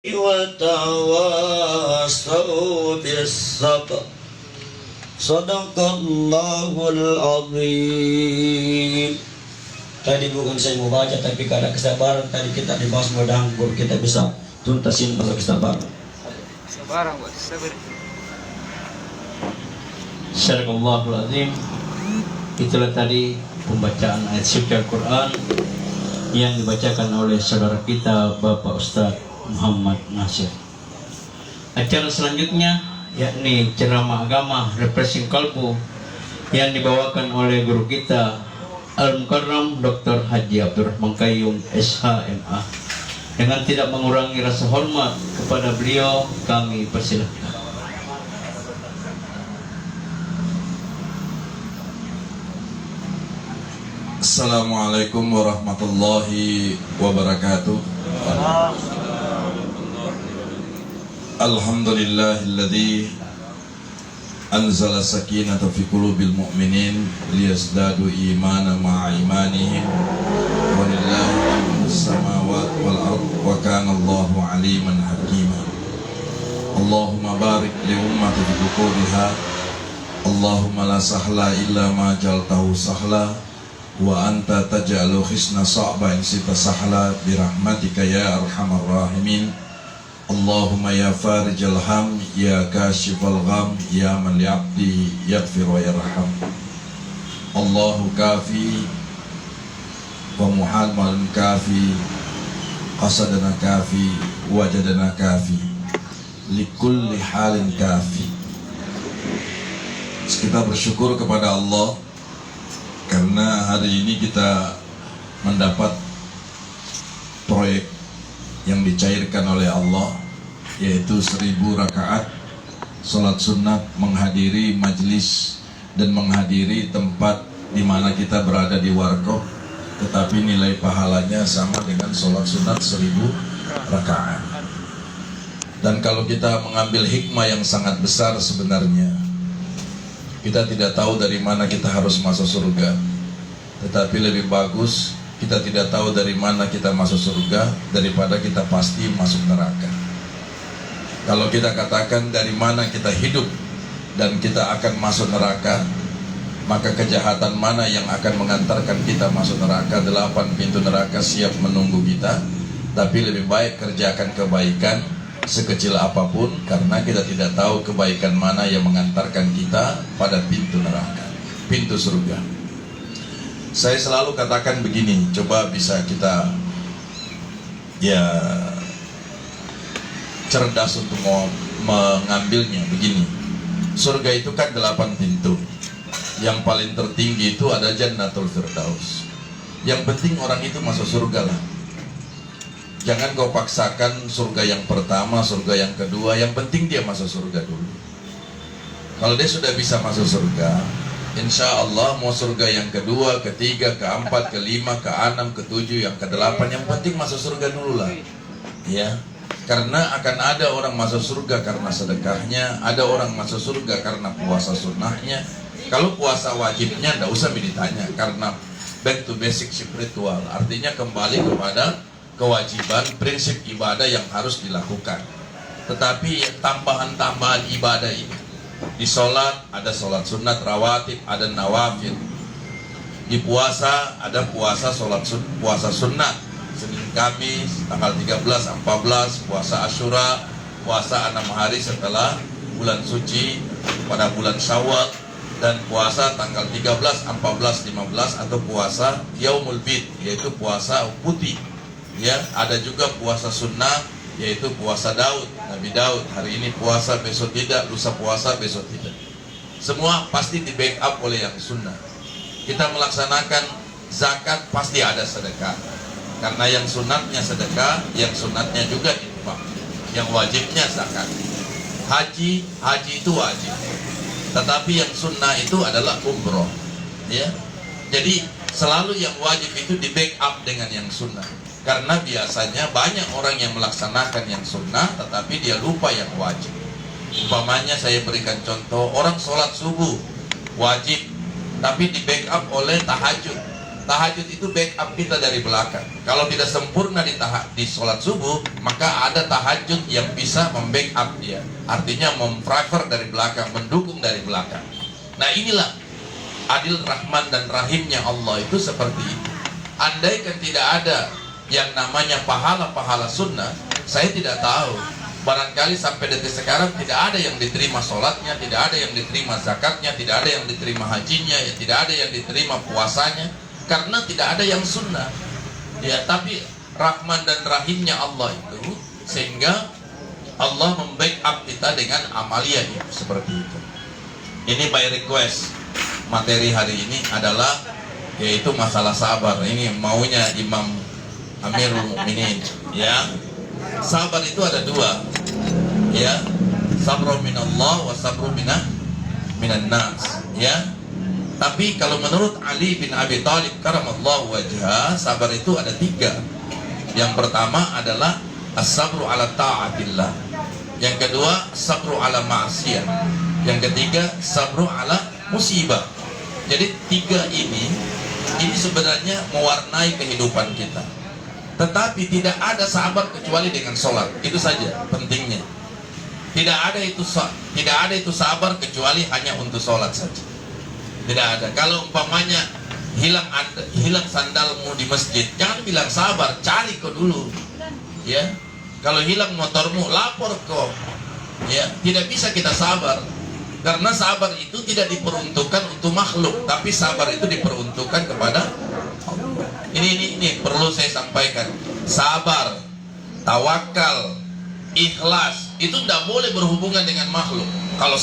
وتواصوا بالصبر صدق Allahul Azim. Tadi bukan saya mau baca, tapi karena kesabaran tadi kita dibahas mudah-mudahan kita bisa tuntasin masa kesabaran. Sabaran buat sabar. Sadaqallahul Azim. Itulah tadi pembacaan ayat suci Al-Quran yang dibacakan oleh saudara kita Bapak Ustadz Muhammad Nasir. Acara selanjutnya yakni ceramah agama Refreshing Kalbu yang dibawakan oleh guru kita Al-Mukarram Dr. Haji Abdurrahman Qayyum SHMA. Dengan tidak mengurangi rasa hormat kepada beliau, kami persilahkan. Assalamualaikum warahmatullahi wabarakatuh. Alhamdulillahilladzi anzala sakinata fi qulubil mu'minin liyazdadu imanan ma'a imanihim wa lillahi amrus samawati wal ard wa kana Allahu aliman hakima. Allahumma barik li ummati fi buquriha. Allahumma la sahla illa ma jaltahu sahla wa anta taj'alu khisna sa'ba in sita sahla bi rahmatika ya arhamar rahimin. Allahumma ya farijal ham, ya kashifal gham, ya man li'abdi yaghfir wa yarham. Allahu kafi wa muhammadun kafi, qasadana kafi, wajadana kafi, likulli halin kafi. Kita bersyukur kepada Allah karena hari ini kita mendapat proyek yang dicairkan oleh Allah, yaitu 1000 rakaat sholat sunat, menghadiri majlis dan menghadiri tempat di mana kita berada di warqah, tetapi nilai pahalanya sama dengan sholat sunat 1000 rakaat. Dan kalau kita mengambil hikmah yang sangat besar, sebenarnya kita tidak tahu dari mana kita harus masuk surga, tetapi lebih bagus kita tidak tahu dari mana kita masuk surga daripada kita pasti masuk neraka. Kalau kita katakan dari mana kita hidup dan kita akan masuk neraka, maka kejahatan mana yang akan mengantarkan kita masuk neraka? 8 pintu neraka siap menunggu kita. Tapi lebih baik kerjakan kebaikan sekecil apapun, karena kita tidak tahu kebaikan mana yang mengantarkan kita pada pintu neraka, pintu surga. Saya selalu katakan begini, coba bisa kita cerdas untuk mengambilnya. Begini, surga itu kan 8 pintu. Yang paling tertinggi itu ada Jannatul Firdaus. Yang penting orang itu masuk surga lah. Jangan kau paksakan surga yang pertama, surga yang kedua. Yang penting dia masuk surga dulu. Kalau dia sudah bisa masuk surga, insya Allah mau surga yang kedua, ketiga, keempat, kelima, keenam, ketujuh, yang kedelapan, yang penting masuk surga dulu lah. Ya, karena akan ada orang masuk surga karena sedekahnya, ada orang masuk surga karena puasa sunnahnya. Kalau puasa wajibnya tidak usah ditanya, karena back to basic spiritual, artinya kembali kepada kewajiban prinsip ibadah yang harus dilakukan. Tetapi tambahan-tambahan ibadah ini, di sholat ada sholat sunat rawatib, ada nawafil. Di puasa ada puasa puasa sunat, Senin Kamis, tanggal 13, 14, puasa Asyura, puasa 6 hari setelah bulan suci pada bulan Syawal, dan puasa tanggal 13, 14, 15 atau puasa Yaumul Bid, yaitu puasa putih. Ya, ada juga puasa sunnah, yaitu puasa Daud, Nabi Daud. Hari ini puasa, besok tidak, lusa puasa, besok tidak. Semua pasti di backup oleh yang sunnah. Kita melaksanakan zakat, pasti ada sedekah, karena yang sunatnya sedekah, yang sunatnya juga infak, yang wajibnya zakat. Haji itu wajib, tetapi yang sunnah itu adalah umroh. Ya, jadi selalu yang wajib itu di backup dengan yang sunnah. Karena biasanya banyak orang yang melaksanakan yang sunnah, tetapi dia lupa yang wajib. Umpamanya saya berikan contoh, orang sholat subuh wajib, tapi di backup oleh tahajud. Tahajud itu backup kita dari belakang. Kalau tidak sempurna di sholat subuh, maka ada tahajud yang bisa membackup dia. Artinya memfrafer dari belakang, mendukung dari belakang. Nah inilah adil, rahman dan rahimnya Allah itu seperti itu. Andaikan tidak ada yang namanya pahala-pahala sunnah, saya tidak tahu. Barangkali sampai detik sekarang tidak ada yang diterima sholatnya, tidak ada yang diterima zakatnya, tidak ada yang diterima hajinya, ya, tidak ada yang diterima puasanya, karena tidak ada yang sunnah. Ya, tapi rahman dan rahimnya Allah itu sehingga Allah membackup kita dengan amalia seperti itu. Ini by request. Materi hari ini adalah yaitu masalah sabar. Ini maunya Imam Amirul Mukminin, ya. Sabar itu ada dua, ya. Sabru minallah wa sabru minan nas, ya. Tapi kalau menurut Ali bin Abi Thalib karamallahu wajhah, sabar itu ada tiga. Yang pertama adalah as-sabru ala ta'atillah. Yang kedua, sabru ala ma'siyah. Yang ketiga, sabru ala musibah. Jadi tiga ini sebenarnya mewarnai kehidupan kita. Tetapi tidak ada sabar kecuali dengan sholat. Itu saja pentingnya. Tidak ada itu sabar kecuali hanya untuk sholat saja. Tidak ada. Kalau umpamanya hilang sandalmu di masjid, jangan bilang sabar, cari kau dulu. Ya. Kalau hilang motormu, lapor kau. Ya, tidak bisa kita sabar. Karena sabar itu tidak diperuntukkan untuk makhluk, tapi sabar itu diperuntukkan kepada Allah. Ini perlu saya sampaikan. Sabar, tawakal, ikhlas itu tidak boleh berhubungan dengan makhluk. Kalau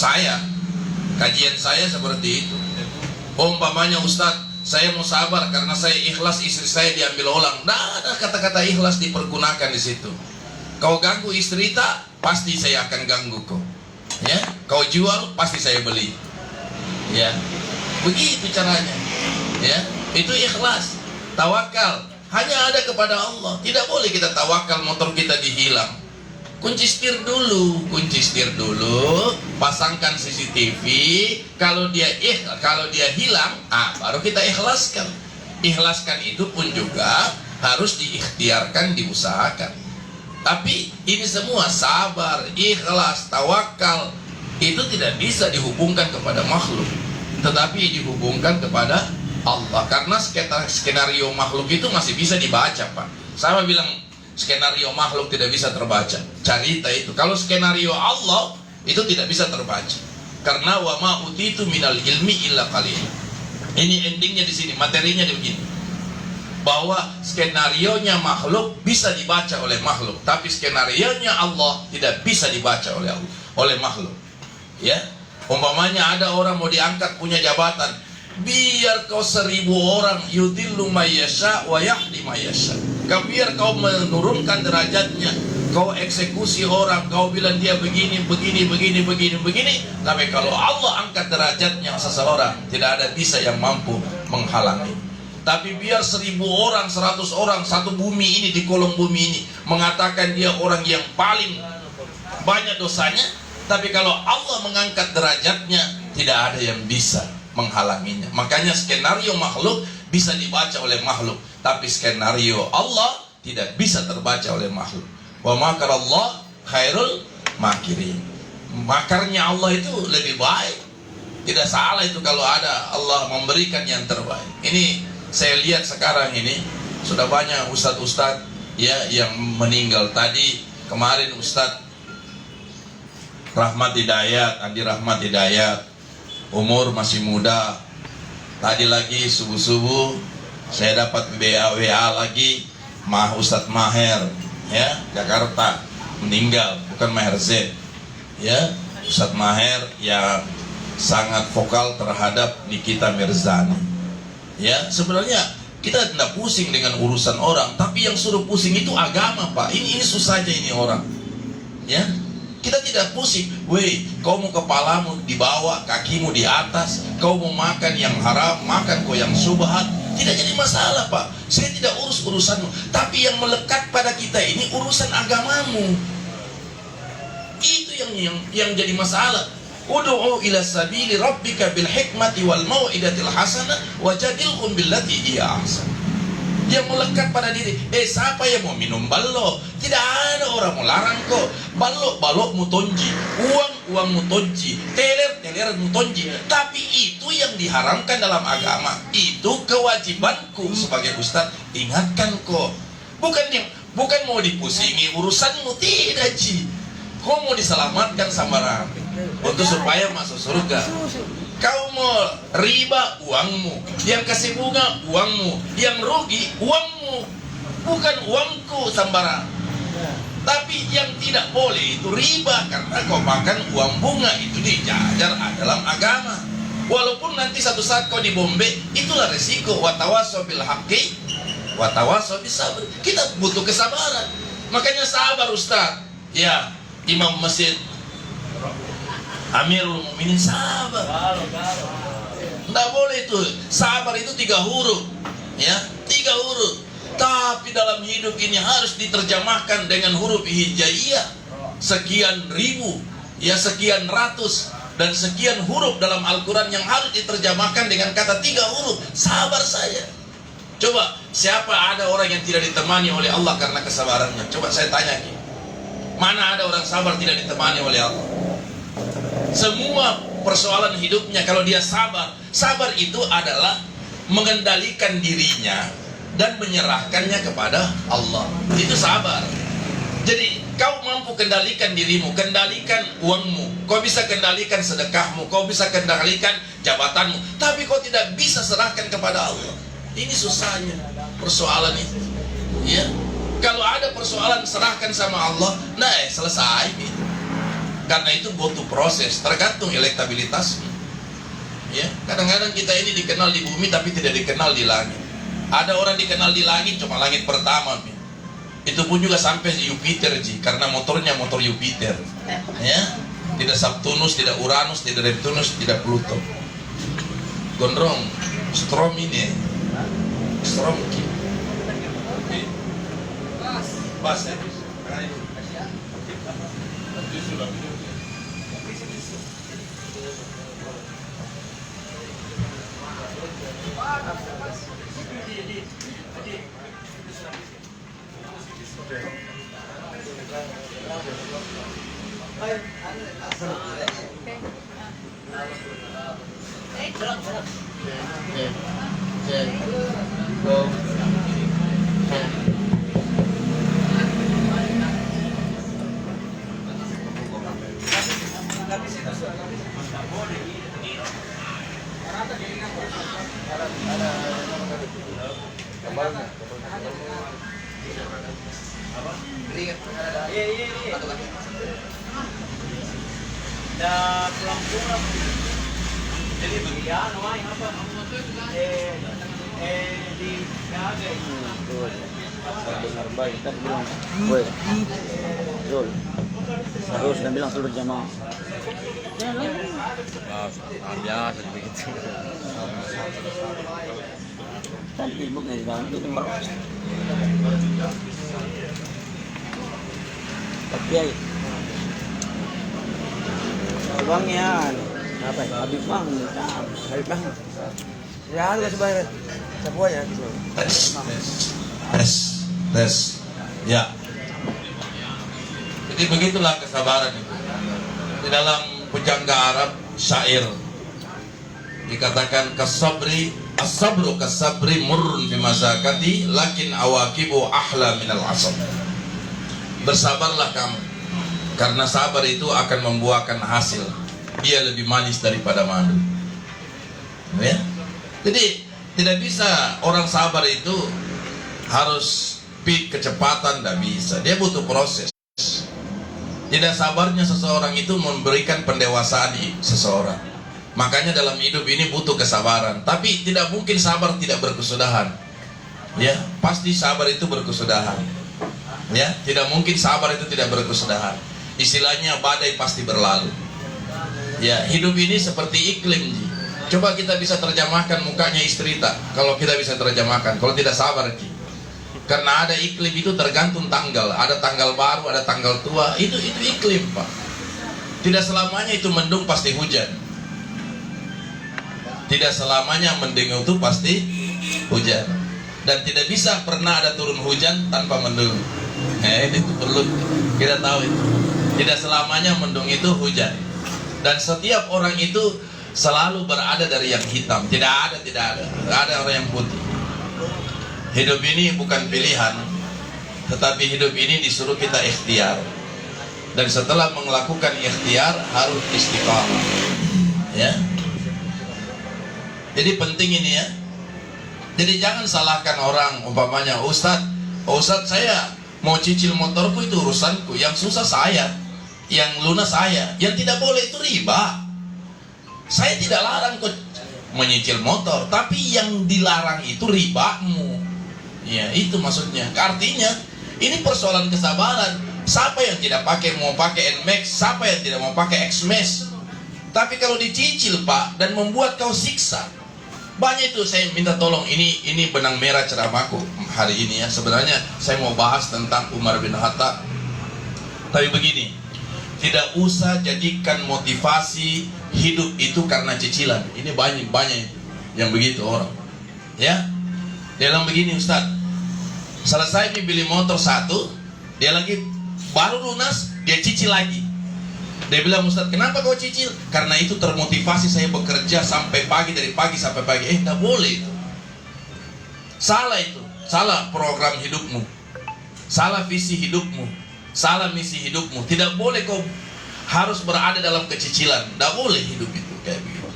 kajian saya seperti itu. Umpamanya Ustadz, saya mau sabar karena saya ikhlas istri saya diambil orang. Nah, ada kata-kata ikhlas dipergunakan di situ. Kau ganggu istri tak, pasti saya akan ganggu kau. Ya, kau jual, pasti saya beli. Ya, begitu caranya. Ya, itu ikhlas. Tawakal hanya ada kepada Allah. Tidak boleh kita tawakal motor kita dihilang. Kunci setir dulu, pasangkan CCTV. Kalau dia hilang, baru kita ikhlaskan. Ikhlaskan itu pun juga harus diikhtiarkan, diusahakan. Tapi ini semua sabar, ikhlas, tawakal itu tidak bisa dihubungkan kepada makhluk, tetapi dihubungkan kepada Allah. Karena skenario makhluk itu masih bisa dibaca, Pak. Saya bilang skenario makhluk tidak bisa terbaca. Cerita itu. Kalau skenario Allah itu tidak bisa terbaca. Karena wa ma utitu minal ilmi illa qalil. Ini endingnya di sini, materinya begini. Bahwa skenarionya makhluk bisa dibaca oleh makhluk, tapi skenarionya Allah tidak bisa dibaca oleh makhluk. Ya. Umpamanya ada orang mau diangkat punya jabatan, biar kau 1000 orang yudillu mayyasha wa yahdi mayyasha. Biar kau menurunkan derajatnya, kau eksekusi orang, kau bilang dia begini. Tapi kalau Allah angkat derajatnya seseorang, tidak ada bisa yang mampu menghalangi. Tapi biar 1000 orang, 100 orang, satu bumi ini, di kolong bumi ini mengatakan dia orang yang paling banyak dosanya, tapi kalau Allah mengangkat derajatnya, tidak ada yang bisa menghalanginya. Makanya skenario makhluk bisa dibaca oleh makhluk, tapi skenario Allah tidak bisa terbaca oleh makhluk. Wa makarallah khairul makirin. Makarnya Allah itu lebih baik. Tidak salah itu kalau ada Allah memberikan yang terbaik. Ini saya lihat sekarang ini sudah banyak ustadz-ustadz ya yang meninggal. Tadi kemarin Ustadz Rahmat Hidayat, Andi Rahmat Hidayat, umur masih muda. Tadi lagi subuh-subuh saya dapat WA lagi, Ustadz Maher ya, Jakarta, meninggal. Bukan Maher Z ya, Ustadz Maher yang sangat vokal terhadap Nikita Mirzani. Ya, sebenarnya kita tidak pusing dengan urusan orang, tapi yang suruh pusing itu agama, Pak. Ini susahnya ini orang. Ya, kita tidak pusing. Weh, kau mau kepalamu di bawah, kakimu di atas, kau mau makan yang haram, makan kau yang subhat, tidak jadi masalah, Pak. Saya tidak urus urusanmu, tapi yang melekat pada kita ini urusan agamamu. Itu yang jadi masalah. Ud'u ila sabili rabbika bil hikmati wal mau'idatil hasanah wajadilhum billati hiya ahsan. Dia melekat pada diri. Siapa yang mau minum balok? Tidak ada orang mau larang kok. Balok mutonji, uang mutonji, teler mutonji. Tapi itu yang diharamkan dalam agama. Itu kewajibanku sebagai ustaz. Ingatkan kok. Bukan mau dipusingi urusanmu, tidak Ji. Kau mau diselamatkan sama Rabbi untuk supaya masuk surga. Kau mau riba, uangmu. Yang kasih bunga, uangmu. Yang rugi, uangmu. Bukan uangku, Sambara. Tapi yang tidak boleh itu riba, karena kau makan uang bunga. Itu dijajar dalam agama. Walaupun nanti satu saat kau dibombe, itulah resiko. Watawasaw bil haqqi, watawasaw bis sabr. Kita butuh kesabaran. Makanya sabar Ustaz. Ya, Imam Masjid Amirul Mukminin sabar. Tidak boleh itu. Sabar itu 3 huruf, ya, 3 huruf. Tapi dalam hidup ini harus diterjemahkan dengan huruf hijaiyah. Sekian ribu, ya sekian ratus dan sekian huruf dalam Al-Quran yang harus diterjemahkan dengan kata 3 huruf. Sabar saya. Coba, siapa ada orang yang tidak ditemani oleh Allah karena kesabarannya? Coba saya tanya, mana ada orang sabar tidak ditemani oleh Allah? Semua persoalan hidupnya kalau dia sabar itu adalah mengendalikan dirinya dan menyerahkannya kepada Allah. Itu sabar. Jadi kau mampu kendalikan dirimu, kendalikan uangmu, kau bisa kendalikan sedekahmu, kau bisa kendalikan jabatanmu, tapi kau tidak bisa serahkan kepada Allah. Ini susahnya persoalan itu, ya. Kalau ada persoalan serahkan sama Allah, nah selesai gitu. Karena itu butuh proses, tergantung elektabilitasnya. Ya, kadang-kadang kita ini dikenal di bumi tapi tidak dikenal di langit. Ada orang dikenal di langit cuma langit pertama, itu pun juga sampai Jupiter Ji, karena motornya motor Jupiter. Ya, tidak Saturnus, tidak Uranus, tidak Neptunus, tidak Pluto. Gondrong, Strom ini, Strom. Bas ya. Jadi bagian apa? Di Dengar baik, kita bilang, woi, Zul, harus dan bilang seluruh jamaah. Biasa begitu. Kan ibu nih bang, itu mbak. Tapi ya, bang ya, apa ya? Habib bang, Habib bang. Ya, nggak sebanyak, semuanya. Tes. Ya. Jadi begitulah kesabaran itu. Di dalam pujangga Arab syair dikatakan kasabri, as-sabru kasabri murrun fi mazakati lakin awaqibu ahla minal asab. Bersabarlah kamu, karena sabar itu akan membuahkan hasil. Dia lebih manis daripada madu. Ya. Jadi tidak bisa orang sabar itu harus peak kecepatan, tidak bisa. Dia butuh proses. Tidak sabarnya seseorang itu memberikan pendewasaan di seseorang. Makanya dalam hidup ini butuh kesabaran. Tapi tidak mungkin sabar tidak berkesudahan. Ya, pasti sabar itu berkesudahan. Ya, tidak mungkin sabar itu tidak berkesudahan. Istilahnya badai pasti berlalu. Ya, hidup ini seperti iklim. Coba kita bisa terjemahkan mukanya istri tak. Kalau kita bisa terjemahkan, kalau tidak sabar karena ada iklim itu tergantung tanggal. Ada tanggal baru, ada tanggal tua. Itu iklim, Pak. Tidak selamanya itu mendung pasti hujan. Tidak selamanya mendung itu pasti hujan. Dan tidak bisa pernah ada turun hujan tanpa mendung. Itu perlu kita tahu itu. Tidak selamanya mendung itu hujan. Dan setiap orang itu selalu berada dari yang hitam. Tidak ada. Ada orang yang putih. Hidup ini bukan pilihan, tetapi hidup ini disuruh kita ikhtiar. Dan setelah melakukan ikhtiar harus istiqamah. Ya. Jadi penting ini ya. Jadi jangan salahkan orang, umpamanya Ustadz saya mau cicil motorku itu urusanku, yang susah saya, yang lunas saya. Yang tidak boleh itu riba. Saya tidak larang kok menyicil motor, tapi yang dilarang itu ribamu. Ya, itu maksudnya. Artinya ini persoalan kesabaran. Siapa yang tidak mau pakai NMAX, siapa yang tidak mau pakai X-Max. Tapi kalau dicicil Pak dan membuat kau siksa, banyak itu. Saya minta tolong, ini benang merah ceramahku hari ini ya. Sebenarnya saya mau bahas tentang Umar bin Khattab. Tapi begini, tidak usah jadikan motivasi hidup itu karena cicilan. Ini banyak yang begitu orang. Ya, dia bilang begini, Ustaz, selesai beli motor satu, dia lagi baru lunas, dia cicil lagi. Dia bilang, Ustaz, kenapa kau cicil? Karena itu termotivasi saya bekerja sampai pagi, dari pagi sampai pagi. Tidak boleh itu. Salah itu. Salah program hidupmu. Salah visi hidupmu. Salah misi hidupmu. Tidak boleh kau harus berada dalam kecicilan. Tidak boleh hidup itu kayak begitu.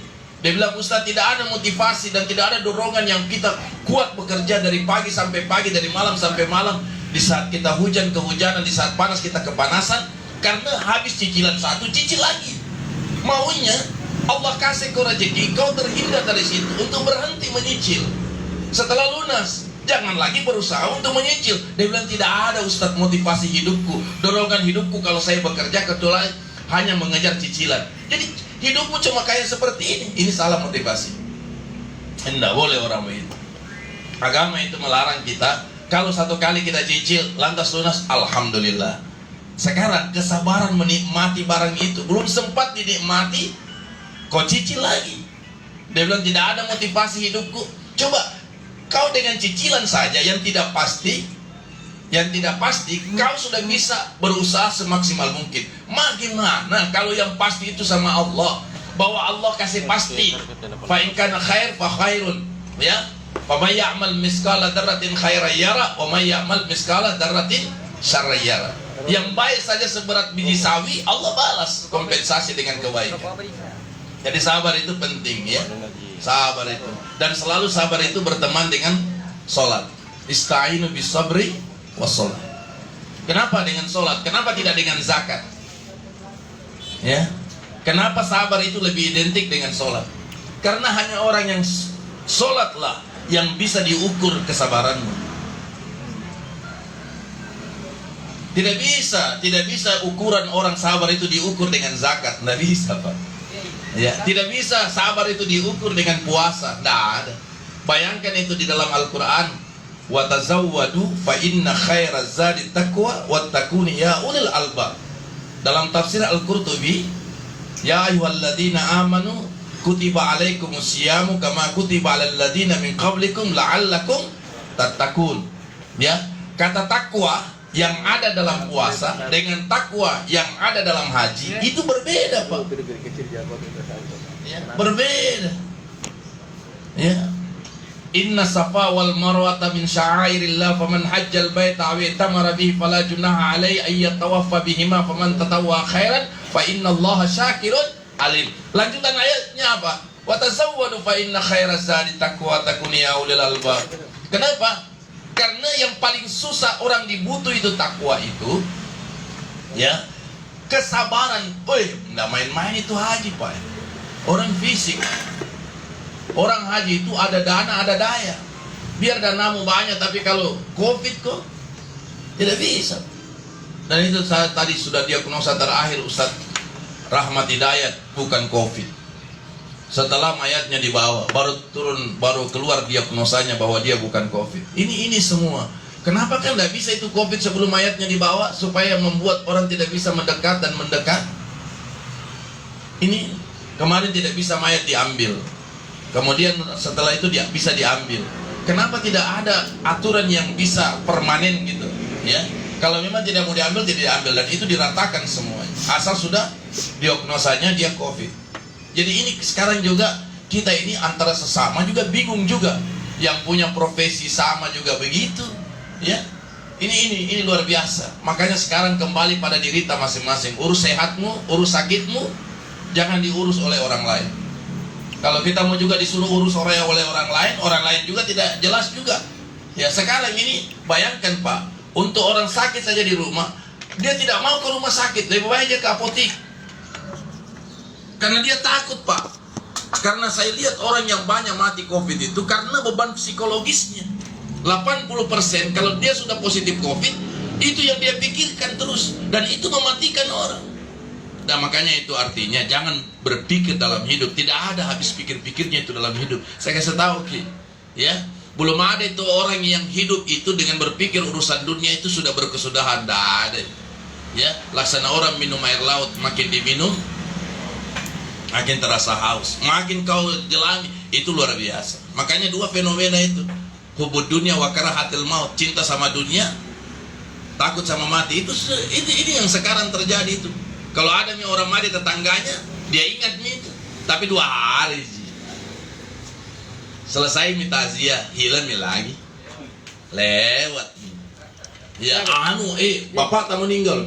Dia bilang, Ustaz, tidak ada motivasi dan tidak ada dorongan yang kita kuat bekerja dari pagi sampai pagi, dari malam sampai malam. Di saat kita hujan kehujanan, di saat panas kita kepanasan. Karena habis cicilan satu, cicil lagi. Maunya Allah kasih kau rezeki, kau terhindar dari situ untuk berhenti menyicil. Setelah lunas, jangan lagi berusaha untuk menyicil. Dia bilang, tidak ada Ustadz motivasi hidupku, dorongan hidupku kalau saya bekerja kecuali hanya mengejar cicilan. Jadi hidupmu cuma kayak seperti ini. Ini salah motivasi. Tidak boleh orang begitu. Agama itu melarang kita. Kalau satu kali kita cicil, lantas lunas, alhamdulillah. Sekarang kesabaran menikmati barang itu belum sempat dinikmati, kau cicil lagi. Dia bilang, tidak ada motivasi hidupku. Coba kau dengan cicilan saja yang tidak pasti, kau sudah bisa berusaha semaksimal mungkin. Bagaimana kalau yang pasti itu sama Allah, bahwa Allah kasih pasti. Fa in kana khair fa khairun, ya. Fa may ya'mal miskala dzarratin khairan yara wa may ya'mal miskala dzarratin syarran yara. Yang baik saja seberat biji sawi, Allah balas kompensasi dengan kebaikan. Jadi sabar itu penting ya. Sabar itu. Dan selalu sabar itu berteman dengan sholat. Ista'inu bis sabri was sholat. Kenapa dengan sholat? Kenapa tidak dengan zakat? Ya. Kenapa sabar itu lebih identik dengan sholat? Karena hanya orang yang sholatlah yang bisa diukur kesabaranmu. Tidak bisa ukuran orang sabar itu diukur dengan zakat, tidak bisa Pak. Ya, tidak bisa sabar itu diukur dengan puasa, tidak ada. Bayangkan itu di dalam Al-Quran, wa tazawwadu fa inna khairaz zadi taqwa wattaquni ya ulil albab. Dalam tafsir Al-Qurtubi, ya ayyuhalladzina amanu kutiba alaikumus syiyamu kama kutiba alal ladzina min qablikum la'allakum tattaqun. Ya, kata takwa yang ada dalam puasa dengan takwa yang ada dalam haji itu berbeda Pak. Ya, berbeda. Ya. Inna safa wal marwata min sya'airillah faman hajjal baita aw itamara bihi fala junaha alaihi ay yatawaffa bihima faman tatawwa khairan fa innallaha syakirun alim. Lanjutan ayatnya apa? Wa tazawwadu fa inna khairaz zadi taqwa takun ya ulil albab. Kenapa? Karena yang paling susah orang dibutuh itu takwa itu, ya, kesabaran. Nggak main-main itu haji Pak. Orang fisik, orang haji itu ada dana, ada daya. Biar danamu banyak, tapi kalau COVID kok tidak bisa. Dan itu saya tadi sudah diagnosa terakhir Ustaz Rahmat Hidayat, bukan COVID. Setelah mayatnya dibawa, baru keluar diagnosanya bahwa dia bukan COVID. Ini semua. Kenapa kan tidak bisa itu COVID sebelum mayatnya dibawa supaya membuat orang tidak bisa mendekat dan mendekat? Ini kemarin tidak bisa mayat diambil, kemudian setelah itu dia bisa diambil. Kenapa tidak ada aturan yang bisa permanen gitu? Ya, kalau memang tidak mau diambil tidak diambil, dan itu diratakan semuanya. Asal sudah diagnosanya dia COVID. Jadi ini sekarang juga kita ini antara sesama juga bingung juga. Yang punya profesi sama juga begitu, ya. Ini luar biasa. Makanya sekarang kembali pada diri kita masing-masing. Urus sehatmu, urus sakitmu, jangan diurus oleh orang lain. Kalau kita mau juga disuruh urus oleh orang lain juga tidak jelas juga. Ya, sekarang ini bayangkan Pak, untuk orang sakit saja di rumah, dia tidak mau ke rumah sakit, lebih baik dia ke apotek. Karena dia takut Pak. Karena saya lihat orang yang banyak mati COVID itu karena beban psikologisnya. 80% kalau dia sudah positif COVID, itu yang dia pikirkan terus, dan itu mematikan orang. Nah, makanya itu artinya jangan berpikir dalam hidup, tidak ada habis pikir-pikirnya itu dalam hidup. Saya kasih tahu Ki, ya, belum ada itu orang yang hidup itu dengan berpikir urusan dunia itu sudah berkesudahan, tidak ada. Ya, laksana orang minum air laut, makin diminum makin terasa haus, makin kau jalani, itu luar biasa. Makanya dua fenomena itu, hubud dunia wa karahatil maut, cinta sama dunia, takut sama mati, itu ini yang sekarang terjadi itu. Kalau ada nih orang mati tetangganya, dia ingat nih itu, tapi 2 hari selesai mitazia, hilang lagi, lewat. Ya bapak tak meninggal,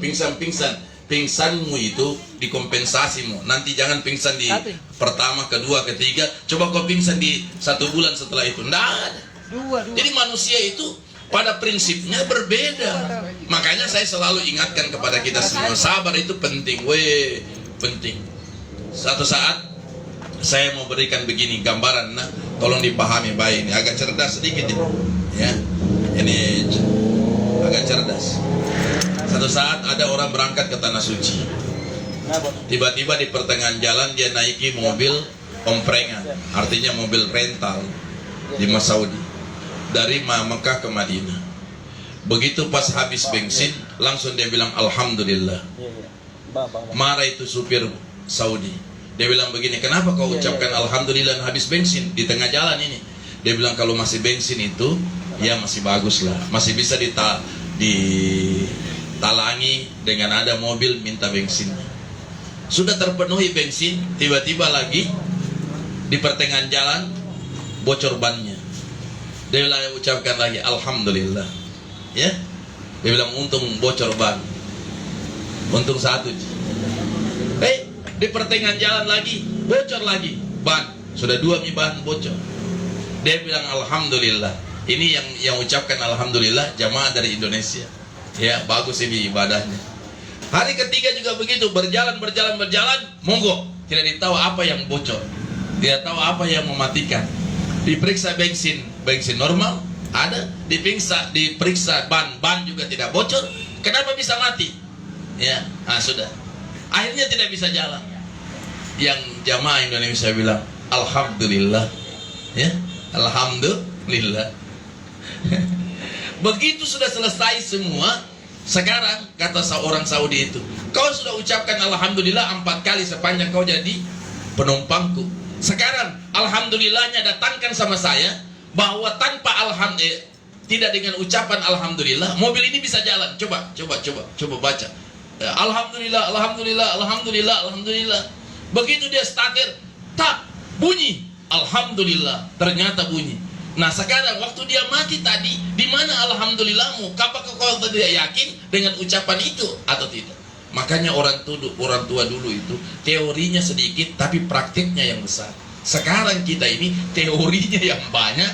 pingsanmu itu dikompensasimu. Nanti jangan pingsan di pertama, kedua, ketiga. Coba kau pingsan di 1 bulan setelah itu, nggak ada. Jadi manusia itu pada prinsipnya berbeda. Makanya saya selalu ingatkan kepada kita semua, sabar itu penting, penting. Satu saat saya mau berikan begini gambaran, nah tolong dipahami baik, ini agak cerdas sedikit ini, ya. Ini agak cerdas. Satu saat ada orang berangkat ke Tanah Suci. Tiba-tiba di pertengahan jalan dia naiki mobil omprengan, artinya mobil rental di Mas Saudi, dari Mekah ke Madinah. Begitu pas habis bensin, langsung dia bilang Alhamdulillah. Marah itu supir Saudi. Dia bilang begini, kenapa kau ucapkan Alhamdulillah habis bensin di tengah jalan ini? Dia bilang kalau masih bensin itu, ya masih bagus lah, masih bisa ditalangi dengan ada mobil minta bensin. Sudah terpenuhi bensin, tiba-tiba lagi di pertengahan jalan bocor bannya. Dia bilang, ucapkan lagi Alhamdulillah, ya. Dia bilang untung bocor ban, untung 1. Di pertengahan jalan lagi bocor lagi ban, sudah 2 ban bocor. Dia bilang Alhamdulillah. Ini yang ucapkan Alhamdulillah jamaah dari Indonesia, ya, bagus ini ibadahnya. Hari ketiga juga begitu, berjalan, monggo, tidak ditahu apa yang bocor, tidak tahu apa yang mematikan. Diperiksa bensin normal ada, diperiksa ban juga tidak bocor. Kenapa bisa mati? Ya, sudah. Akhirnya tidak bisa jalan. Yang jamaah Indonesia bilang Alhamdulillah, ya, Alhamdulillah. Begitu sudah selesai semua, sekarang kata seorang Saudi itu, kau sudah ucapkan Alhamdulillah 4 kali sepanjang kau jadi penumpangku. Sekarang Alhamdulillahnya datangkan sama saya, bahwa tanpa tidak dengan ucapan Alhamdulillah, mobil ini bisa jalan. Coba baca. Alhamdulillah, Alhamdulillah, Alhamdulillah, Alhamdulillah. Begitu dia starter, tak bunyi. Alhamdulillah, ternyata bunyi. Nah sekarang waktu dia mati tadi, di mana alhamdulillahmu? Apakah kau tidak yakin dengan ucapan itu atau tidak? Makanya orang tua dulu itu teorinya sedikit, tapi praktiknya yang besar. Sekarang kita ini teorinya yang banyak,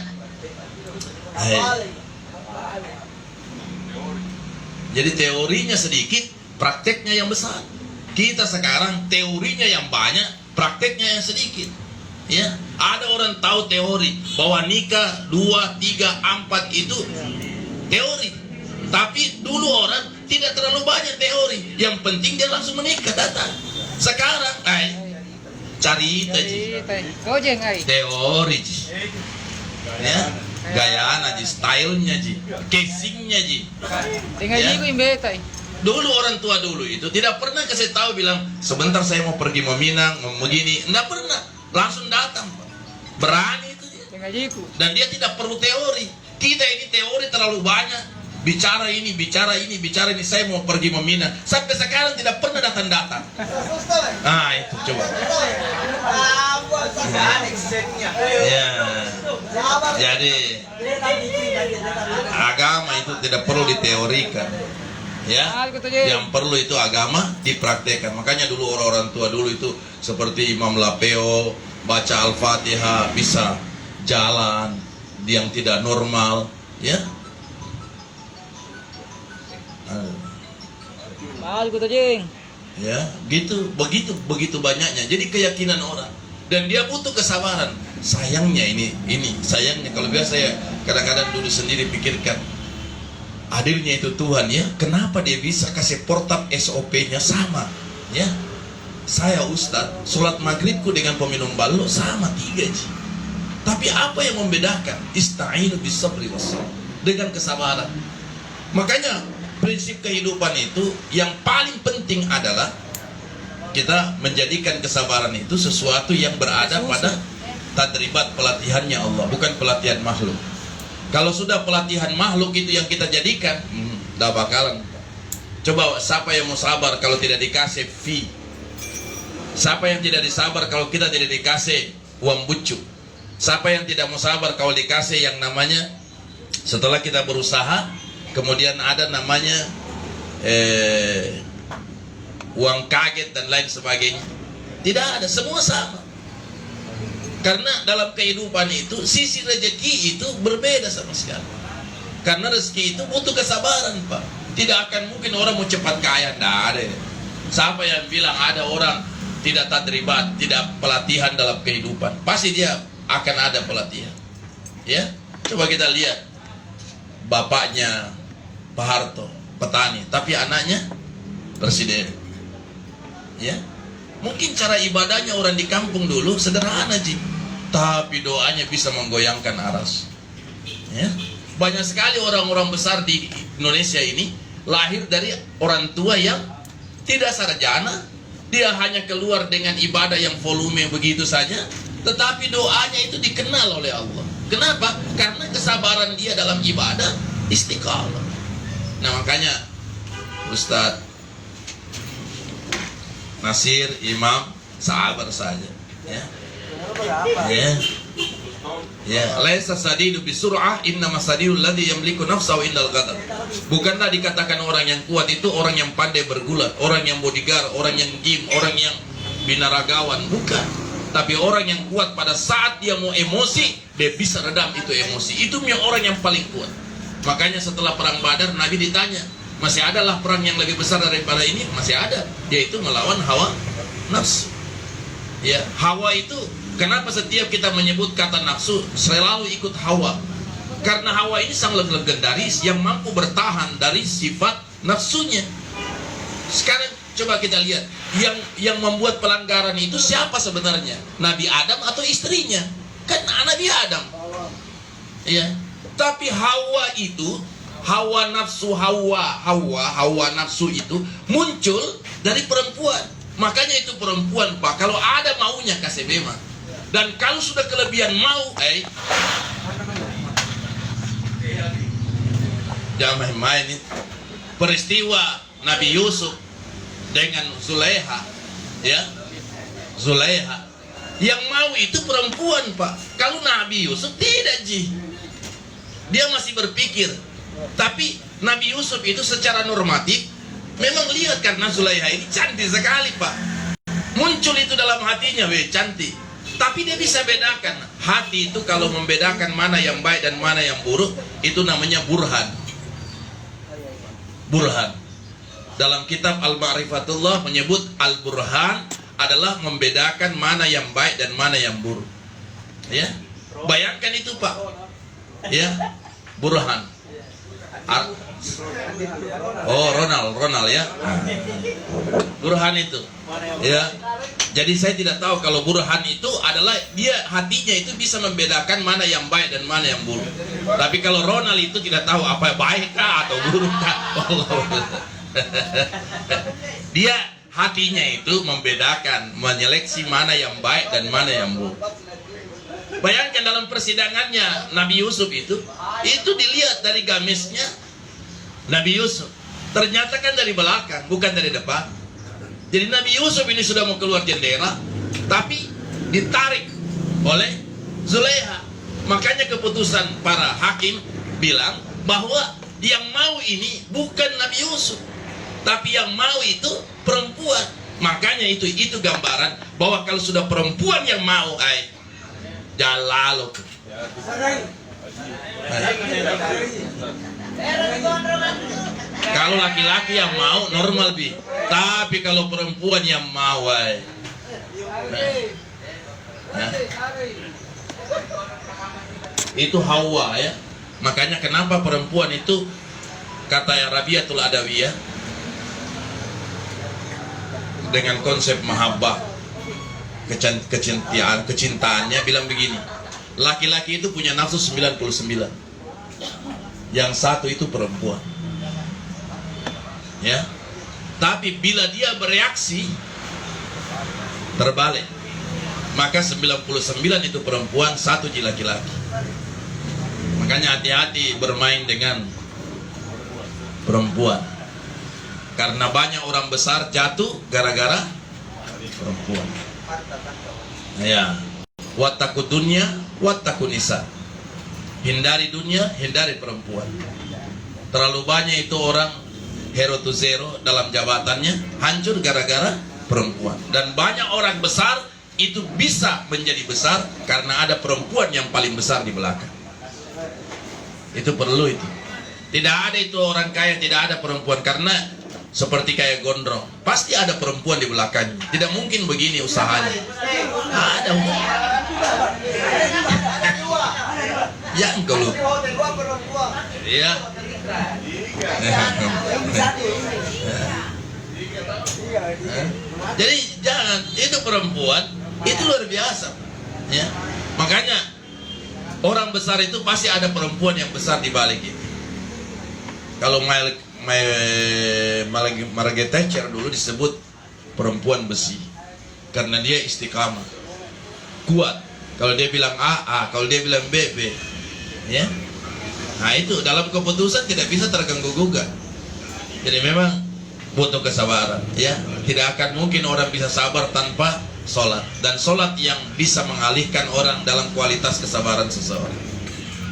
jadi teorinya sedikit, prakteknya yang besar. Kita sekarang teorinya yang banyak, prakteknya yang sedikit. Ya, ada orang tahu teori bahwa nikah 2, 3, 4 itu teori. Tapi dulu orang tidak terlalu banyak teori. Yang penting dia langsung menikah, datang. Sekarang, cari teori, ya, gayaan aja, stylenya ji, casingnya ji. Ya. Dulu orang tua dulu itu tidak pernah kasih tahu bilang sebentar saya mau pergi meminang, mau begini, enggak pernah. Langsung datang, Pak. Berani itu dia. Dan dia tidak perlu teori. Kita ini teori terlalu banyak. Bicara ini, bicara ini, bicara ini. Saya mau pergi meminang. Sampai sekarang tidak pernah datang-datang. Nah itu coba. Ya. Jadi agama itu tidak perlu diteorikan. Ya, yang perlu itu agama dipraktekkan. Makanya dulu orang-orang tua dulu itu seperti Imam Lapeo baca Al-Fatihah bisa jalan yang tidak normal, ya. Ya, begitu banyaknya. Jadi keyakinan orang dan dia butuh kesabaran. Sayangnya sayangnya kalau biasa saya kadang-kadang dulu sendiri pikirkan adilnya itu Tuhan ya, kenapa dia bisa kasih portab SOP-nya sama ya. Saya Ustadz, sholat maghribku dengan peminum balo sama 3 ji. Tapi apa yang membedakan? Ista'inu bisabri wassabar, dengan kesabaran. Makanya prinsip kehidupan itu yang paling penting adalah kita menjadikan kesabaran itu sesuatu yang berada pada tadribat pelatihannya Allah, bukan pelatihan makhluk. Kalau sudah pelatihan makhluk itu yang kita jadikan, dah bakalan. Coba siapa yang mau sabar kalau tidak dikasih fee? Siapa yang tidak disabar kalau kita tidak dikasih uang bucu? Siapa yang tidak mau sabar kalau dikasih yang namanya setelah kita berusaha kemudian ada namanya uang kaget dan lain sebagainya? Tidak ada, semua sama. Karena dalam kehidupan itu sisi rezeki itu berbeda sama sekali. Karena rezeki itu butuh kesabaran, Pak. Tidak akan mungkin orang mau cepat kaya, tidak ada. Siapa yang bilang ada orang tidak tadribat, tidak pelatihan dalam kehidupan? Pasti dia akan ada pelatihan. Ya, coba kita lihat bapaknya Pak Harto, petani, tapi anaknya presiden. Ya, mungkin cara ibadahnya orang di kampung dulu sederhana ji, tapi doanya bisa menggoyangkan aras. Ya, banyak sekali orang-orang besar di Indonesia ini lahir dari orang tua yang tidak sarjana. Dia hanya keluar dengan ibadah yang volume begitu saja, tetapi doanya itu dikenal oleh Allah. Kenapa? Karena kesabaran dia dalam ibadah istiqamah. Nah makanya Ustadz Nasir Imam sabar saja, ya. Laisa sadidu bisur'ah, innama sadidul ladzi yamliku nafsahu indal ghadab. Bukanlah dikatakan orang yang kuat itu orang yang pandai bergulat, orang yang bodyguard, orang yang gym, orang yang binaragawan, bukan. Tapi orang yang kuat pada saat dia mau emosi, dia bisa redam itu emosi. Itu orang yang paling kuat. Makanya setelah perang Badar Nabi ditanya, masih adalah perang yang lebih besar daripada ini? Masih ada, yaitu melawan hawa nafsu. Ya, hawa itu kenapa setiap kita menyebut kata nafsu selalu ikut hawa? Karena hawa ini sangat legendaris yang mampu bertahan dari sifat nafsunya. Sekarang coba kita lihat yang membuat pelanggaran itu siapa sebenarnya? Nabi Adam atau istrinya? Kan Nabi Adam. Ya. Tapi hawa itu, hawa nafsu itu muncul dari perempuan. Makanya itu perempuan, Pak, kalau ada maunya kasih bema. Dan kalau sudah kelebihan mau, jangan main-main itu. Peristiwa Nabi Yusuf dengan Zulaiha, ya, Zulaiha yang mau itu perempuan, Pak. Kalau Nabi Yusuf tidak, ji. Dia masih berpikir. Tapi Nabi Yusuf itu secara normatif memang lihat karena Zulaiha ini cantik sekali, Pak. Muncul itu dalam hatinya, cantik. Tapi dia bisa bedakan. Hati itu kalau membedakan mana yang baik dan mana yang buruk, itu namanya burhan. Burhan. Dalam kitab Al-Ma'rifatullah menyebut Al-Burhan adalah membedakan mana yang baik dan mana yang buruk. Ya, bayangkan itu, Pak. Ya, burhan. Oh, Ronald ya. Burhan itu. Ya. Jadi saya tidak tahu kalau burhan itu adalah dia hatinya itu bisa membedakan mana yang baik dan mana yang buruk. Tapi kalau Ronald itu tidak tahu apa baik kah atau buruk kah. Dia hatinya itu membedakan, menyeleksi mana yang baik dan mana yang buruk. Bayangkan dalam persidangannya Nabi Yusuf itu dilihat dari gamisnya Nabi Yusuf. Ternyata kan dari belakang, bukan dari depan. Jadi Nabi Yusuf ini sudah mau keluar jendela, tapi ditarik oleh Zulaiha. Makanya keputusan para hakim bilang bahwa yang mau ini bukan Nabi Yusuf, tapi yang mau itu perempuan. Makanya itu gambaran bahwa kalau sudah perempuan yang mau, jalalo. Kalau laki-laki yang mau normal bi, tapi kalau perempuan yang mau, itu Hawa ya. Makanya kenapa perempuan itu kata ya Rabiatul Adawiyah dengan konsep mahabbah, kecintaannya bilang begini, laki-laki itu punya nafsu 99, yang satu itu perempuan ya. Tapi bila dia bereaksi terbalik, maka 99 itu perempuan, satu laki-laki. Makanya hati-hati bermain dengan perempuan, karena banyak orang besar jatuh gara-gara perempuan ya. Wattaqud dunya wattaqun nisa, hindari dunia, hindari perempuan. Terlalu banyak itu orang hero to zero dalam jabatannya hancur gara-gara perempuan. Dan banyak orang besar itu bisa menjadi besar karena ada perempuan yang paling besar di belakang. Itu perlu itu. Tidak ada itu orang kaya tidak ada perempuan, karena seperti kayak gondrong, pasti ada perempuan di belakangnya. Tidak mungkin begini usahanya. Ada. Ya engkau lu. Iya. Jadi jangan, itu perempuan itu luar biasa ya. Makanya orang besar itu pasti ada perempuan yang besar di balik itu. Kalau Margaret Thatcher dulu disebut perempuan besi karena dia istiqamah, kuat. Kalau dia bilang A, kalau dia bilang B, ya. Nah itu dalam keputusan tidak bisa terganggu gugat. Jadi memang butuh kesabaran ya. Tidak akan mungkin orang bisa sabar tanpa sholat, dan sholat yang bisa mengalihkan orang dalam kualitas kesabaran seseorang.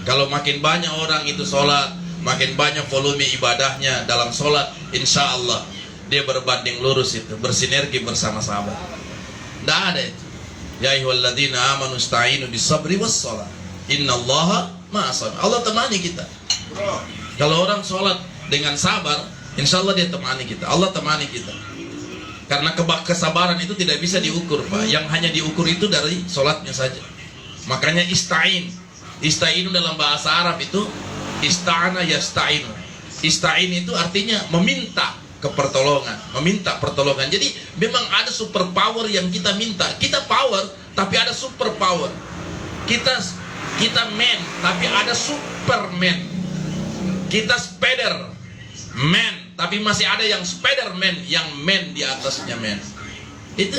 Kalau makin banyak orang itu sholat, makin banyak volume ibadahnya dalam sholat, insya Allah dia berbanding lurus itu, bersinergi bersama-sama. Tidak ada itu. Ya ayyuhalladzina amanu ista'inu bisabri wassalah, innallaha ma'as-sabir. Allah temani kita. Kalau orang sholat dengan sabar, insya Allah dia temani kita. Allah temani kita. Karena kesabaran itu tidak bisa diukur, Pak. Yang hanya diukur itu dari sholatnya saja. Makanya ista'in. Ista'inu dalam bahasa Arab itu ista'ana yasta'inu. Ista'in itu artinya meminta kepertolongan, meminta pertolongan. Jadi memang ada super power yang kita minta. Kita power, tapi ada super power. Kita man, tapi ada superman. Kita spider man, tapi masih ada yang Spiderman, yang man di atasnya man. Itu.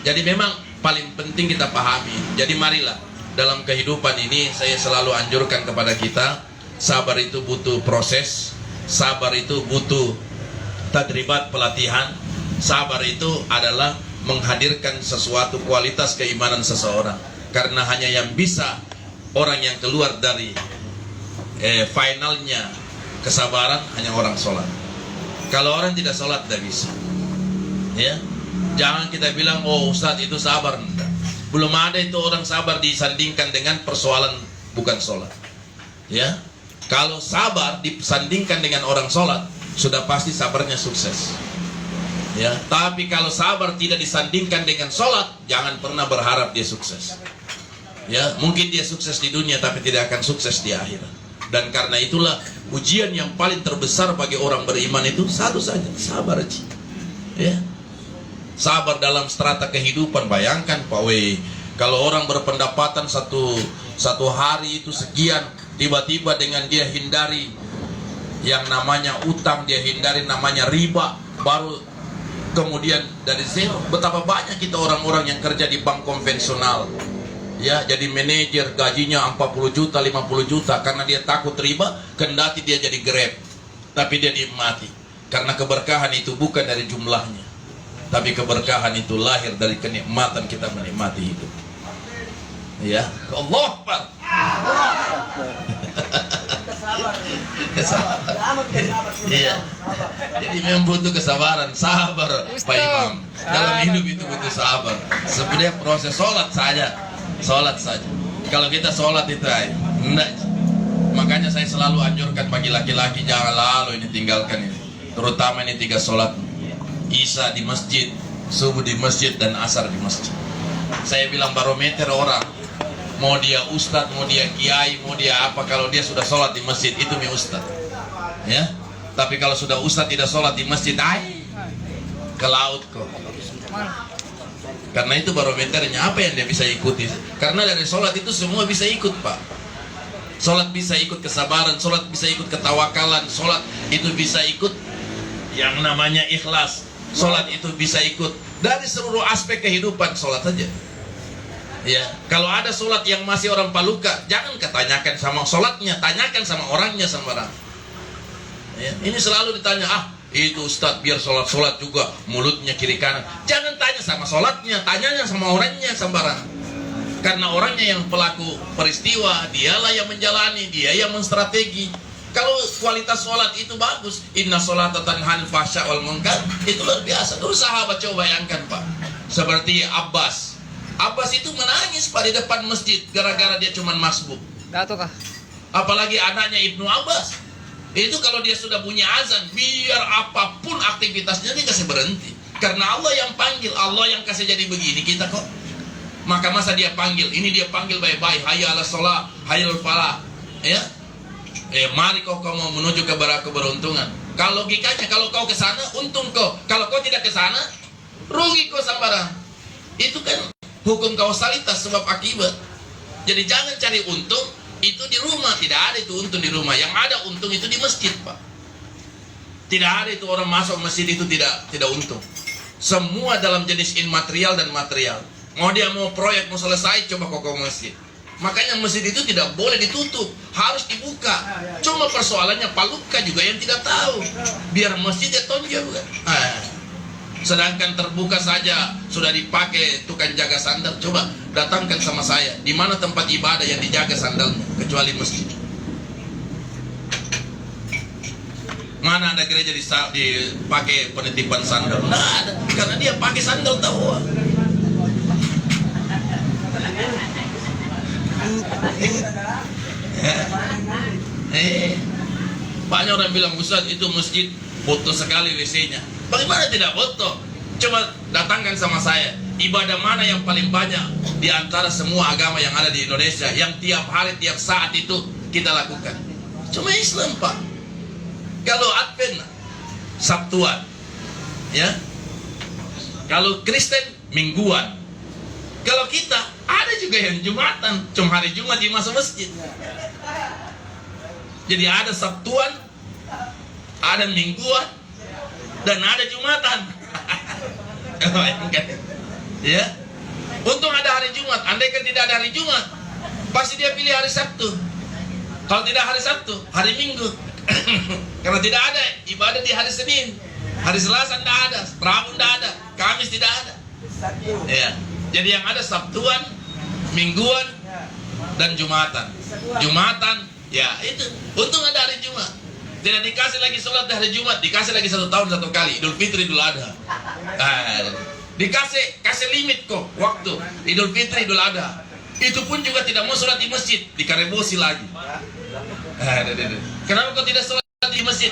Jadi memang paling penting kita pahami. Jadi marilah dalam kehidupan ini saya selalu anjurkan kepada kita, sabar itu butuh proses, sabar itu butuh tadribat, pelatihan. Sabar itu adalah menghadirkan sesuatu kualitas keimanan seseorang. Karena hanya yang bisa orang yang keluar dari finalnya kesabaran hanya orang sholat. Kalau orang tidak sholat tidak bisa ya. Jangan kita bilang oh Ustadz itu sabar. Enggak. Belum ada itu orang sabar disandingkan dengan persoalan bukan sholat ya. Kalau sabar disandingkan dengan orang sholat, sudah pasti sabarnya sukses ya. Tapi kalau sabar tidak disandingkan dengan sholat, jangan pernah berharap dia sukses ya. Mungkin dia sukses di dunia tapi tidak akan sukses di akhirat. Dan karena itulah ujian yang paling terbesar bagi orang beriman itu satu saja, sabar ya. Sabar dalam strata kehidupan. Bayangkan Pak W, kalau orang berpendapatan satu hari itu sekian, tiba-tiba dengan dia hindari Yang namanya utang dia hindari, namanya riba. Baru kemudian dari zero. Betapa banyak kita orang-orang yang kerja di bank konvensional, ya, jadi manajer gajinya 40 juta 50 juta karena dia takut riba, kendati dia jadi Grab, tapi dia dinikmati. Karena keberkahan itu bukan dari jumlahnya, tapi keberkahan itu lahir dari kenikmatan kita menikmati hidup. Ya, Allah Akbar. Iya. Jadi memang butuh kesabaran, sabar Pak Imam. Dalam hidup itu butuh sabar. Sebenarnya proses sholat saja. Kalau kita sholat itu enggak. Makanya saya selalu anjurkan bagi laki-laki jangan lalu ini tinggalkan ini. Terutama ini 3 sholat. Isya di masjid, subuh di masjid, dan asar di masjid. Saya bilang barometer orang, mau dia ustadz, mau dia kiai, mau dia apa, kalau dia sudah sholat di masjid itu mi ustadz, ya. Tapi kalau sudah ustadz tidak sholat di masjid, ke laut kok. Karena itu barometernya apa yang dia bisa ikuti. Karena dari sholat itu semua bisa ikut, Pak. Sholat bisa ikut kesabaran, sholat bisa ikut ketawakalan, sholat itu bisa ikut yang namanya ikhlas, sholat itu bisa ikut dari seluruh aspek kehidupan. Sholat saja. Ya, kalau ada sholat yang masih orang paluka, jangan ketanyakan sama sholatnya, tanyakan sama orangnya sembarang. Ya, ini selalu ditanya, itu ustadz biar sholat juga mulutnya kiri kanan. Jangan tanya sama sholatnya, tanyanya sama orangnya sembarang. Karena orangnya yang pelaku peristiwa, dialah yang menjalani, dia yang menstrategi. Kalau kualitas sholat itu bagus, inna sholata tanha 'anil fahsya wal munkar, itu luar biasa. Dulu sahabat coba bayangkan, Pak, seperti Abbas itu menangis pada depan masjid gara-gara dia cuma masbuk. Apalagi anaknya Ibnu Abbas, itu kalau dia sudah punya azan, biar apapun aktivitasnya dia kasih berhenti. Karena Allah yang panggil, Allah yang kasih jadi begini kita kok. Maka masa dia panggil, ini dia panggil baik-baik, hayya 'alas shalah, hayya 'alal falah, ya. Mari kau mau menuju ke keberuntungan. Kalau logikanya, kalau kau ke sana untung kau, kalau kau tidak ke sana rugi kau sambarang. Itu kan hukum kausalitas sebab akibat. Jadi jangan cari untung itu di rumah, tidak ada itu untung di rumah. Yang ada untung itu di masjid, Pak. Tidak ada itu orang masuk masjid itu tidak untung. Semua dalam jenis immaterial dan material. Mau dia mau proyek mau selesai, coba kau ke masjid. Makanya masjid itu tidak boleh ditutup, harus dibuka. Cuma persoalannya paluka juga yang tidak tahu. Biar masjidnya tonjol kan. Sedangkan terbuka saja sudah dipakai tukang jaga sandal. Coba datangkan sama saya, di mana tempat ibadah yang dijaga sandalnya kecuali masjid? Mana ada gereja dipakai penitipan sandal? Nggak ada, karena dia pakai sandal tahu. Banyak orang bilang, Ustaz itu masjid foto sekali WC-nya. Bagaimana tidak foto? Coba datangkan sama saya, ibadah mana yang paling banyak di antara semua agama yang ada di Indonesia, yang tiap hari, tiap saat itu kita lakukan? Cuma Islam, Pak. Kalau Advent, Sabtuan, ya. Kalau Kristen, Mingguan. Kalau kita, ada juga yang Jumatan, cuma hari Jumat di masuk masjid. Jadi ada Sabtuan, ada Mingguan, dan ada Jumatan. Ya, untung ada hari Jumat. Andaikan tidak ada hari Jumat, pasti dia pilih hari Sabtu. Kalau tidak hari Sabtu, hari Minggu. Karena tidak ada ibadah di hari Senin, hari Selasa tidak ada, Rabu tidak ada, Kamis tidak ada. Ya, jadi yang ada Sabtuan, Mingguan, dan Jumatan. Jumatan, ya itu. Untung ada hari Jumat. Tidak dikasih lagi sholat di hari Jumat, dikasih lagi 1 tahun 1 kali, Idul Fitri, Idul Adha. Kasih limit kok waktu, Idul Fitri, Idul Adha. Itu pun juga tidak mau sholat di masjid, dikarebosi lagi. Kenapa kau tidak sholat di masjid?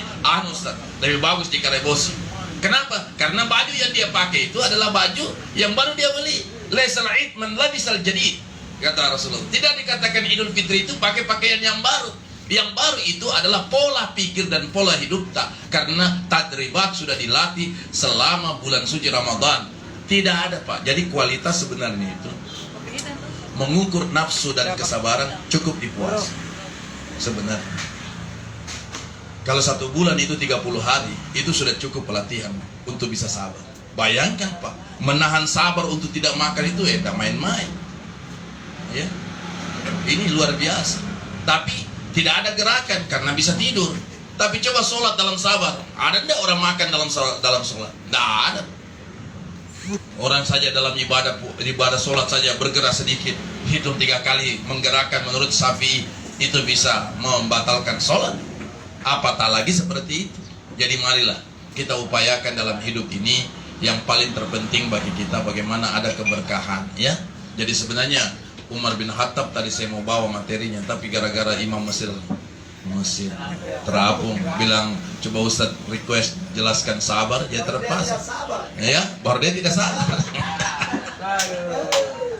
Ustaz, lebih bagus dikarebosi. Kenapa? Karena baju yang dia pakai itu adalah baju yang baru dia beli. Laisal id man labisal jadid, kata Rasulullah. Tidak dikatakan Idul Fitri itu pakai pakaian yang baru. Yang baru itu adalah pola pikir dan pola hidup tak. Karena tadribat sudah dilatih selama bulan suci Ramadan. Tidak ada, Pak. Jadi kualitas sebenarnya itu mengukur nafsu dan kesabaran cukup dipuas sebenarnya. Kalau 1 bulan itu 30 hari, itu sudah cukup pelatihan untuk bisa sabar. Bayangkan Pak, menahan sabar untuk tidak makan itu tidak main-main. Ya, ini luar biasa. Tapi tidak ada gerakan karena bisa tidur. Tapi coba sholat dalam sabar, ada tidak orang makan dalam sholat? Tidak ada. Orang saja dalam ibadah sholat saja bergerak sedikit, hitung 3 kali menggerakkan menurut Syafi'i itu bisa membatalkan sholat. Apatah lagi seperti itu. Jadi marilah kita upayakan dalam hidup ini yang paling terpenting bagi kita bagaimana ada keberkahan, ya. Jadi sebenarnya Umar bin Khattab tadi saya mau bawa materinya, tapi gara-gara Imam Mesir terapung bilang coba Ustadz request jelaskan sabar, ya terpaksa, ya baru dia tidak sabar.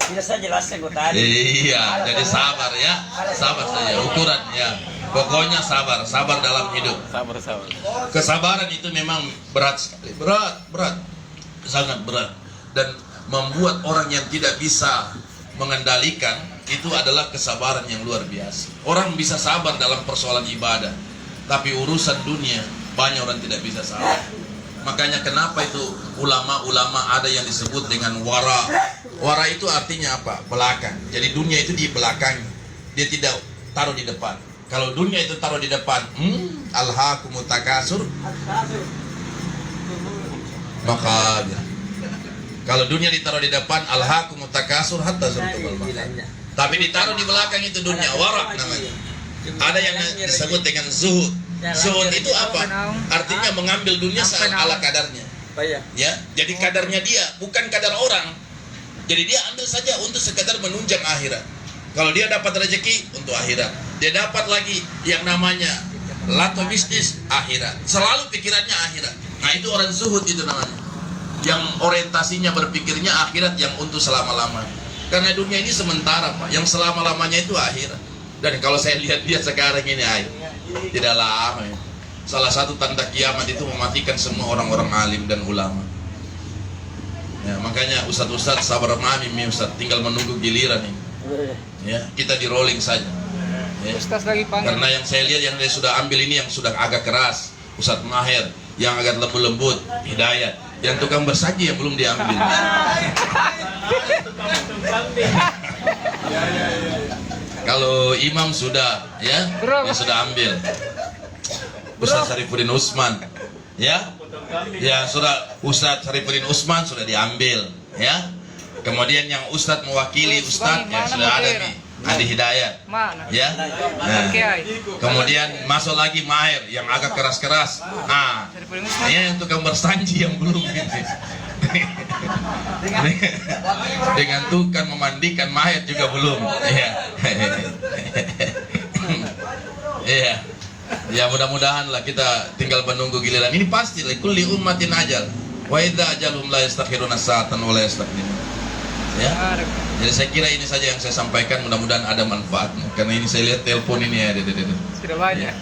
Tidak saya jelaskan kok tadi. Iya, jadi sabar ya, sabar saja ukuran ya. Pokoknya sabar dalam hidup. Sabar. Kesabaran itu memang berat sekali, berat, sangat berat, dan membuat orang yang tidak bisa mengendalikan itu adalah kesabaran yang luar biasa. Orang bisa sabar dalam persoalan ibadah, tapi urusan dunia banyak orang tidak bisa sabar. Makanya kenapa itu ulama-ulama ada yang disebut dengan wara. Wara itu artinya apa? Belakang. Jadi dunia itu di belakang, dia tidak taruh di depan. Kalau dunia itu taruh di depan, alhaakumut takasur, maka kalau dunia ditaruh di depan, alhaakumut takasur hatta zurtumul maqabir. Tapi ditaruh di belakang itu dunia, warak namanya. Ada yang disebut dengan zuhud. Zuhud itu apa? Artinya mengambil dunia ala kadarnya. Ya, jadi kadarnya dia bukan kadar orang. Jadi dia ambil saja untuk sekadar menunjang akhirat. Kalau dia dapat rezeki untuk akhirat, dia dapat lagi yang namanya lato bisnis akhirat. Selalu pikirannya akhirat. Nah itu orang zuhud itu namanya. Yang orientasinya berpikirnya akhirat yang untuk selama-lamanya. Karena dunia ini sementara Pak. Yang selama-lamanya itu akhirat. Dan kalau saya lihat dia sekarang ini tidak lama ya. Salah satu tanda kiamat itu mematikan semua orang-orang alim dan ulama. Ya, makanya ustadz-ustadz sabar mami ustadz, tinggal menunggu giliran ini. Ya, kita di rolling saja. Ya. Karena yang saya lihat yang dia sudah ambil ini yang sudah agak keras, Ustadz Maher, yang agak lembut, Hidayat, yang tukang bersaji yang belum diambil. Kalau imam sudah, ya, dia sudah ambil. Ustadz Syarifuddin Utsman, ya, sudah Ustadz Syarifuddin Utsman sudah diambil, ya. Kemudian yang Ustadz mewakili Ustadz yang sudah ada nih, Adi Hidayat, ya. Nah, kemudian masuk lagi Maher yang agak keras-keras. Nah, ini yang tukang bersanji yang belum gitu. Dengan tukang memandikan Maher juga belum. Iya. Iya. Ya mudah-mudahan lah kita tinggal menunggu giliran. Ini pasti likulli ummatin ajal. Wa idza ajalum la yastakhiruna sa'atan wa la yastaqdimun. Ya. Jadi saya kira ini saja yang saya sampaikan, mudah-mudahan ada manfaatnya. Karena ini saya lihat telepon ini ya, Sudah banyak. Ya,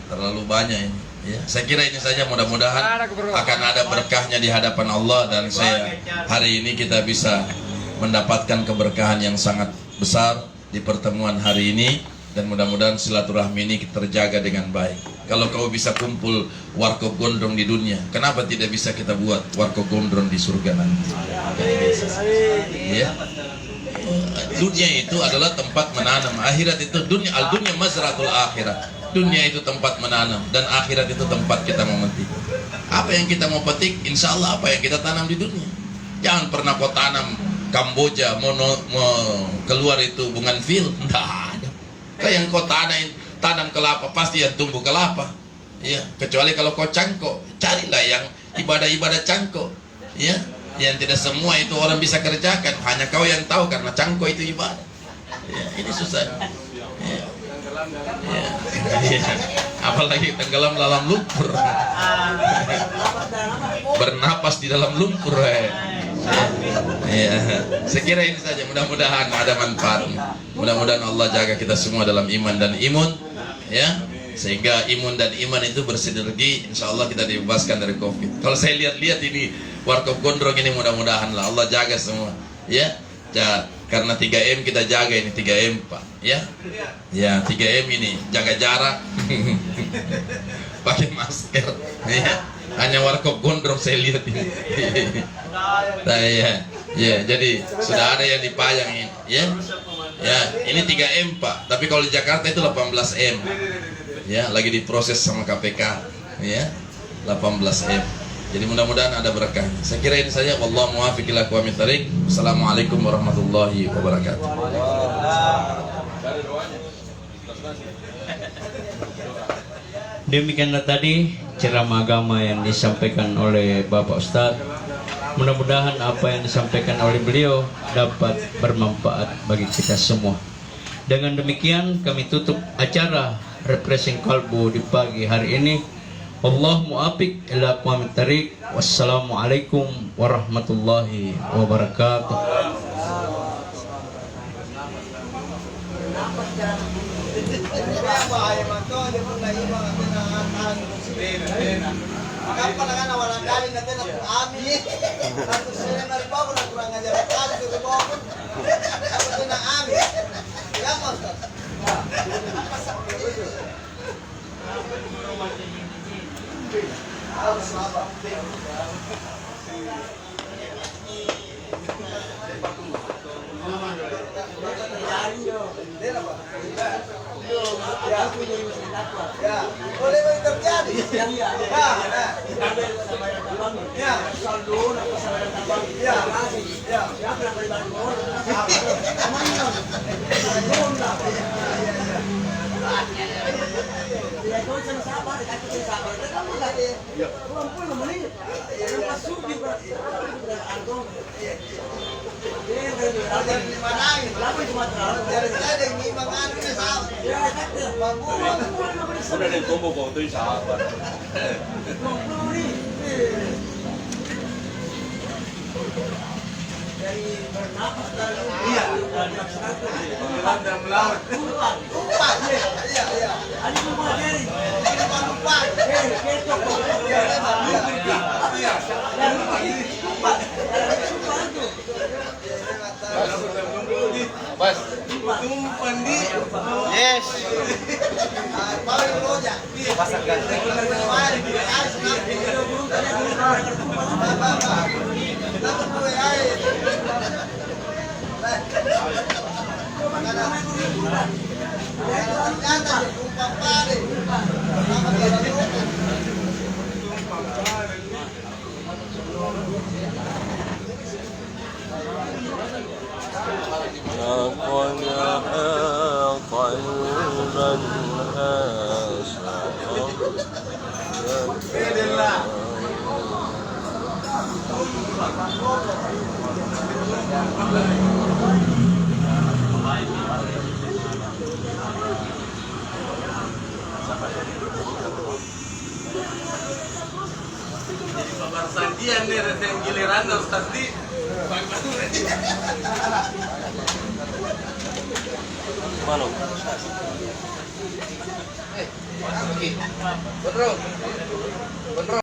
terlalu banyak ini. Ya, saya kira ini saja, mudah-mudahan akan ada berkahnya di hadapan Allah, dan saya hari ini kita bisa mendapatkan keberkahan yang sangat besar di pertemuan hari ini, dan mudah-mudahan silaturahmi ini terjaga dengan baik. Kalau kau bisa kumpul warkop gondrong di dunia, kenapa tidak bisa kita buat warkop gondrong di surga nanti? Ya. Dunia itu adalah tempat menanam, akhirat itu dunia, al-dunya mazratul akhirat. Dunia itu tempat menanam, dan akhirat itu tempat kita memetik. Apa yang kita mau petik, insya Allah apa yang kita tanam di dunia. Jangan pernah kau tanam Kamboja mau keluar itu bunganville, tidak ada. Kayak yang kau tanam kelapa pasti yang tumbuh kelapa. Ya, kecuali kalau kau cangkok, carilah yang ibadah-ibadah cangkok. Ya, yang tidak semua itu orang bisa kerjakan, hanya kau yang tahu karena cangkok itu ibadah. Ya, ini susah. Ya. Ya. Ya. Apalagi tenggelam dalam lumpur, bernapas di dalam lumpur. Ya. Saya kira ini saja, mudah-mudahan ada manfaat. Mudah-mudahan Allah jaga kita semua dalam iman dan imun, ya, sehingga imun dan iman itu bersinergi. Insya Allah kita dibebaskan dari COVID. Kalau saya lihat-lihat ini warkop gondrong ini, mudah-mudahan lah Allah jaga semua, ya. Karena 3M kita jaga ini, 3M Pak, ya. Ya, 3M ini jaga jarak. pakai masker. Ya. Hanya warkop gondrong saya lihat ini. Nah, ya, jadi sudah ada yang dipajang ini, ya. Ya, ini 3M Pak, tapi kalau di Jakarta itu 18M. Ya, lagi diproses sama KPK, ya. 18M. Jadi mudah-mudahan ada berkahnya. Saya kira ini saja. Wallahu muwaffiq ila aqwamit thariq. Assalamualaikum warahmatullahi wabarakatuh. Demikianlah tadi ceramah agama yang disampaikan oleh Bapak Ustadz. Mudah-mudahan apa yang disampaikan oleh beliau dapat bermanfaat bagi kita semua. Dengan demikian kami tutup acara Refreshing Kalbu di pagi hari ini. Wallahu muwaffiq ila aqwamit thariq. Wassalamualaikum warahmatullahi wabarakatuh. Boleh terjadi. Yes. لقد أحاط علما Kabar sandian nih, yang giliran Ustaz di. Mano. Betul.